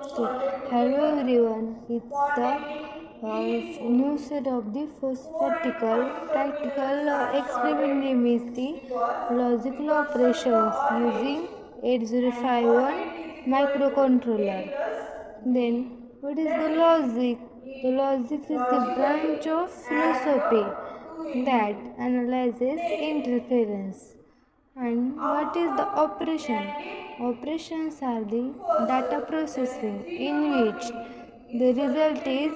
Okay. Hello everyone, it's the new set of the first practical experiment name is the logical operations using 8051 microcontroller. Then what is the logic? The logic is the branch of philosophy that analyzes interference. And what is the operation? Operations are the data processing in which the result is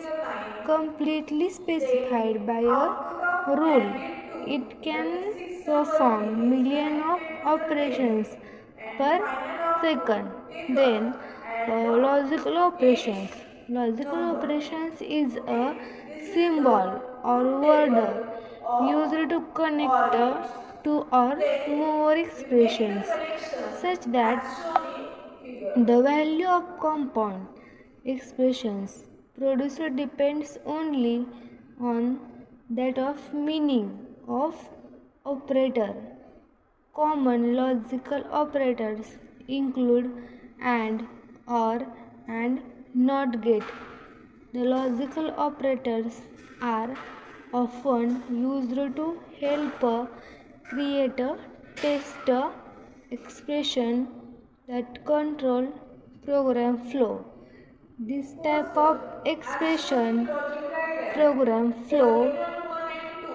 completely specified by a rule. It can perform millions of operations per second. Then logical operations. Logical operations is a symbol or word used to connect two or more expressions such that the value of compound expressions produced depends only on that of meaning of operator. Common logical operators include AND, OR, and NOT gate. The logical operators are often used to help create a test expression that control program flow. This type of expression program flow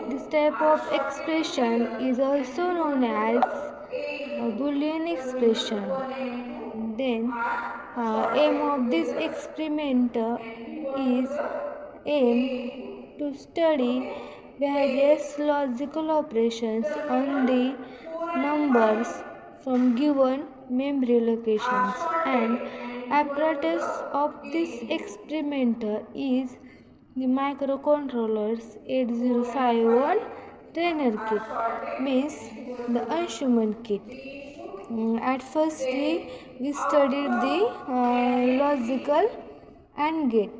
this type of expression is also known as a Boolean expression. Then, aim of this experiment is aim to study various logical operations on the numbers from given memory locations, and apparatus of this experiment is the microcontroller's 8051 trainer kit, means the instrument kit. At first, we studied the logical AND gate.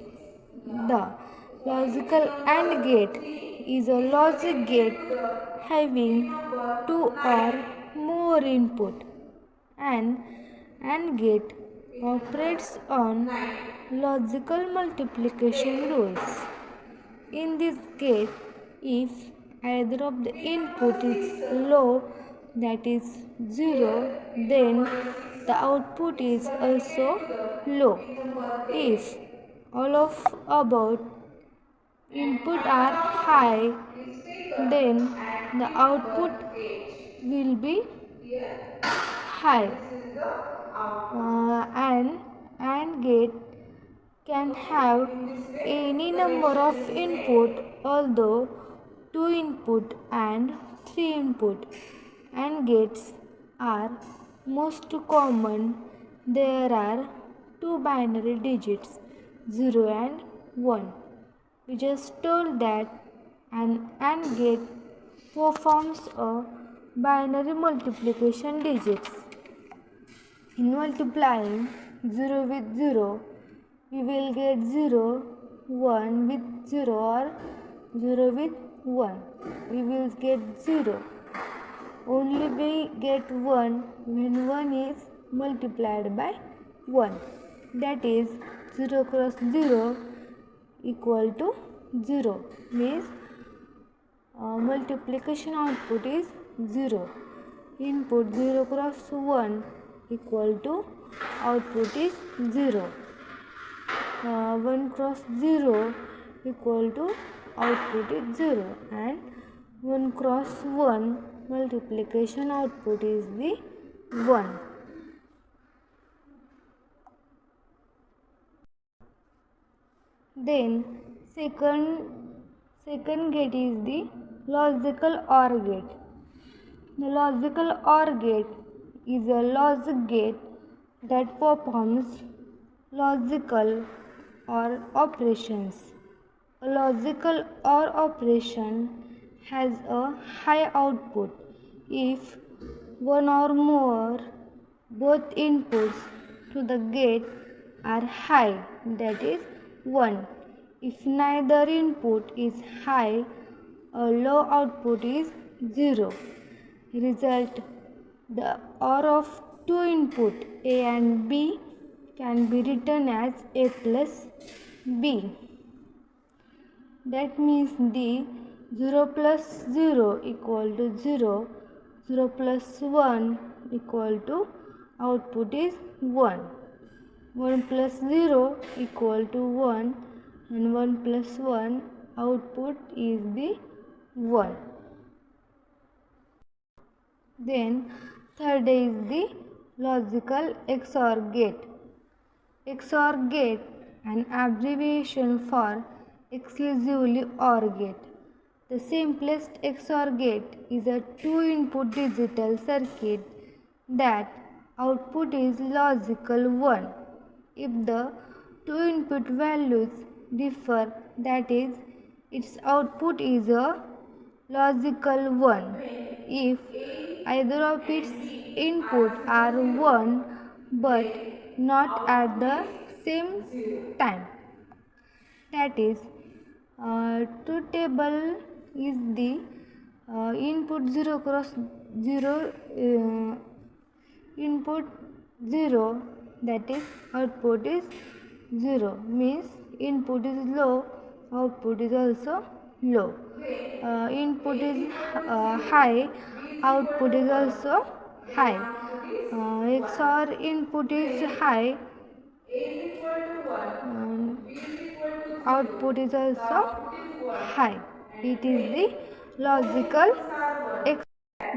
The logical AND gate is a logic gate having two or more input. An AND gate operates on logical multiplication rules. In this gate, if either of the input is low, that is 0, then the output is also low. If all of above input are high, then the output will be high. An AND gate can have any number of input, although 2 input and 3 input AND gates are most common. There are two binary digits 0 and 1. We just told that an AND gate performs a binary multiplication digits. In multiplying 0 with 0, we will get 0, 1 with 0, or 0 with 1. We will get 0. Only we get 1 when 1 is multiplied by 1. That is 0 cross 0 equal to 0. Means multiplication output is 0. Input 0 cross 1 equal to output is 0. 1 cross 0 equal to output is 0, and 1 cross 1 multiplication output is the 1. Then second gate is the logical OR gate. The logical OR gate is a logic gate that performs logical OR operations. A logical OR operation has a high output if one or more both inputs to the gate are high, that is 1. If neither input is high, a low output is 0. Result: the OR of two input A and B can be written as A plus B. That means the 0 plus 0 equal to 0, 0 plus 1 equal to output is 1, 1 plus 0 equal to 1, and 1 plus 1 output is the 1. Then third is the logical XOR gate. XOR gate, an abbreviation for exclusively OR gate. The simplest XOR gate is a two-input digital circuit that output is logical 1. If the two input values differ, that is, its output is a logical 1. If either of its input are 1 but not at the same time, that is, truth table is the input 0 cross 0 input 0, that is output is 0, means input is low, output is also low. Input is high, output is also high. XOR input is high, output is also high. It is the logical XOR.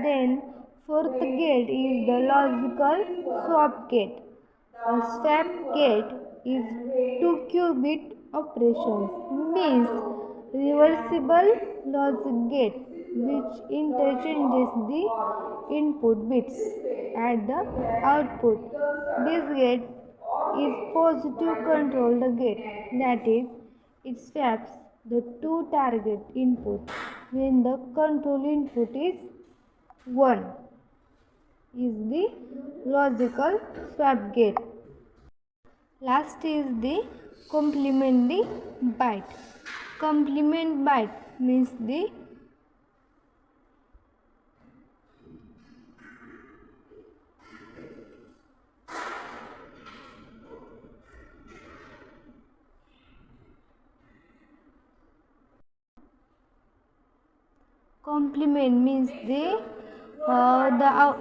Then fourth gate is the logical swap gate. A swap gate is 2-qubit operations, means reversible logic gate which interchanges the input bits at the output. This gate is positive controlled gate, that is, it swaps the two target input when the control input is 1, is the logical swap gate. Last is the complementary byte. Complement byte means the complement means the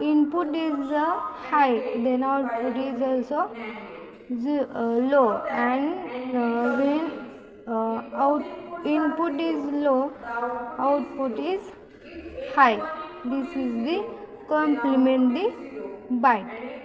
input is high, then output is also low, and when input is low, output is high. This is the complementary byte.